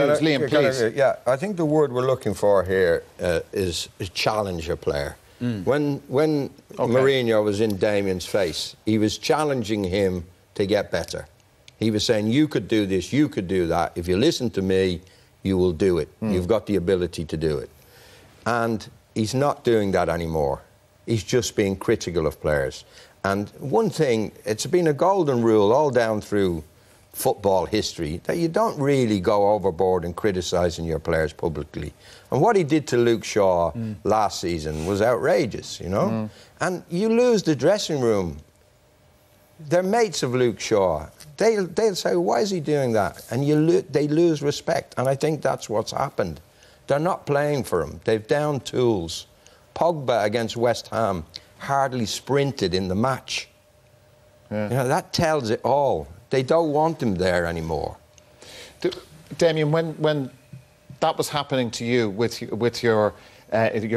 views. Liam, please. Yeah, I think the word we're looking for here is challenge a player. When Mourinho was in Damien's face, he was challenging him to get better. He was saying, you could do this, you could do that. If you listen to me, you will do it. You've got the ability to do it. And he's not doing that anymore. He's just being critical of players. And one thing, it's been a golden rule all down through football history that you don't really go overboard in criticising your players publicly. And what he did to Luke Shaw last season was outrageous, you know? And you lose the dressing room. They're mates of Luke Shaw. They'll say, why is he doing that? And they lose respect. And I think that's what's happened. They're not playing for him. They've downed tools. Pogba against West Ham hardly sprinted in the match. Yeah. You know, that tells it all. They don't want him there anymore. Damien, when that was happening to you with your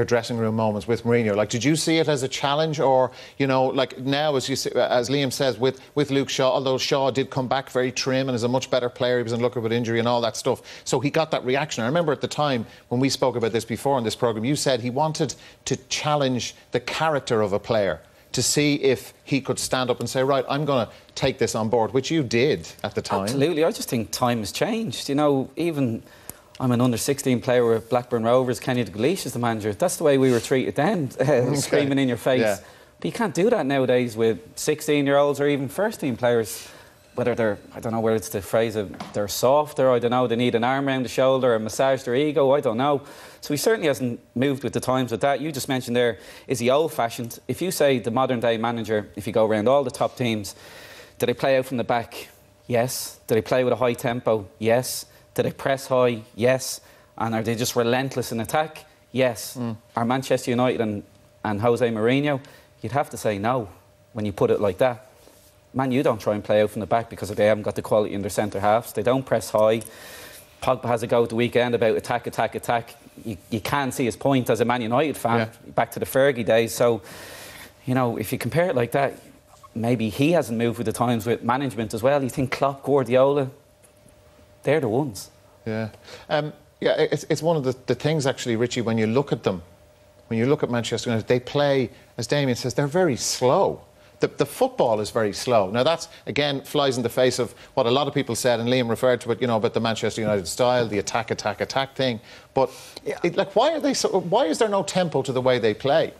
dressing room moments with Mourinho, like, did you see it as a challenge, or, you know, like now, as Liam says, with Luke Shaw, although Shaw did come back very trim and is a much better player, he was in luck with injury and all that stuff, so he got that reaction. I remember at the time when we spoke about this before in this programme, you said he wanted to challenge the character of a player to see if he could stand up and say, right, I'm going to take this on board, which you did at the time. Absolutely. I just think time has changed. You know, even I'm an under-16 player with Blackburn Rovers. Kenny Dalglish is the manager. That's the way we were treated then, screaming in your face. Yeah. But you can't do that nowadays with 16-year-olds or even first-team players. Whether they're, I don't know whether it's the phrase of they're softer, I don't know, they need an arm around the shoulder or massage their ego, I don't know. So he certainly hasn't moved with the times with that. You just mentioned there, is he old-fashioned? If you say the modern-day manager, if you go around all the top teams, do they play out from the back? Yes. Do they play with a high tempo? Yes. Do they press high? Yes. And are they just relentless in attack? Yes. Are Manchester United and Jose Mourinho? You'd have to say no when you put it like that. Man, you don't try and play out from the back because they haven't got the quality in their centre halves. They don't press high. Pogba has a go at the weekend about attack, attack, attack. You can't see his point as a Man United fan, back to the Fergie days. So, you know, if you compare it like that, maybe he hasn't moved with the times with management as well. You think Klopp, Guardiola, they're the ones. Yeah. It's one of the things, actually, Richie, when you look at them, when you look at Manchester United, they play, as Damien says, they're very slow. The football is very slow. Now, that's, again, flies in the face of what a lot of people said, and Liam referred to it, you know, about the Manchester United style, the attack, attack, attack thing. But, like, why is there no tempo to the way they play?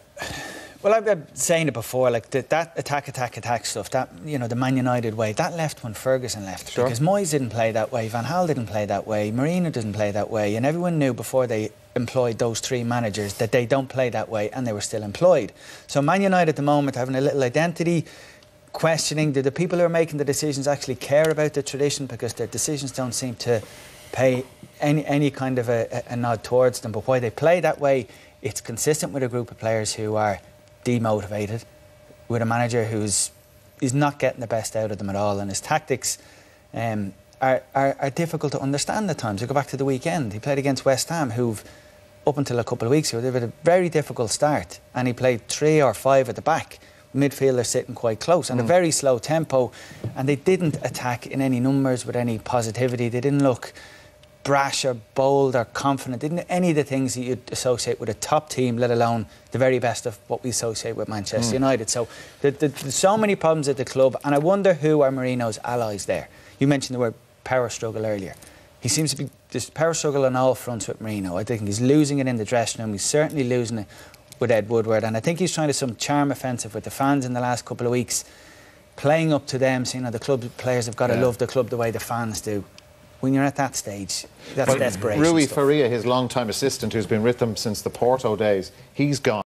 Well, I've been saying it before, like that attack, attack, attack stuff, that, you know, the Man United way, that left when Ferguson left. Sure. Because Moyes didn't play that way, Van Gaal didn't play that way, Mourinho didn't play that way, and everyone knew before they employed those three managers that they don't play that way, and they were still employed. So Man United at the moment having a little identity questioning, do the people who are making the decisions actually care about the tradition, because their decisions don't seem to pay any kind of a nod towards them. But why they play that way, it's consistent with a group of players who are demotivated, with a manager who's not getting the best out of them at all, and his tactics are difficult to understand at times. You go back to the weekend, he played against West Ham, who've up until a couple of weeks ago, they've had a very difficult start, and he played 3 or 5 at the back, midfielders sitting quite close, and a very slow tempo, and they didn't attack in any numbers with any positivity. They didn't look brash or bold or confident, didn't any of the things that you'd associate with a top team, let alone the very best of what we associate with Manchester United. So there's so many problems at the club, and I wonder who are Mourinho's allies there. You mentioned the word power struggle earlier. He seems to be this power struggle on all fronts with Mourinho. I think he's losing it in the dressing room. He's certainly losing it with Ed Woodward, and I think he's trying to some charm offensive with the fans in the last couple of weeks, playing up to them, saying, you know, the club players have got to love the club the way the fans do. When you're at that stage, that's desperation. Rui Faria, his long-time assistant, who's been with them since the Porto days, he's gone.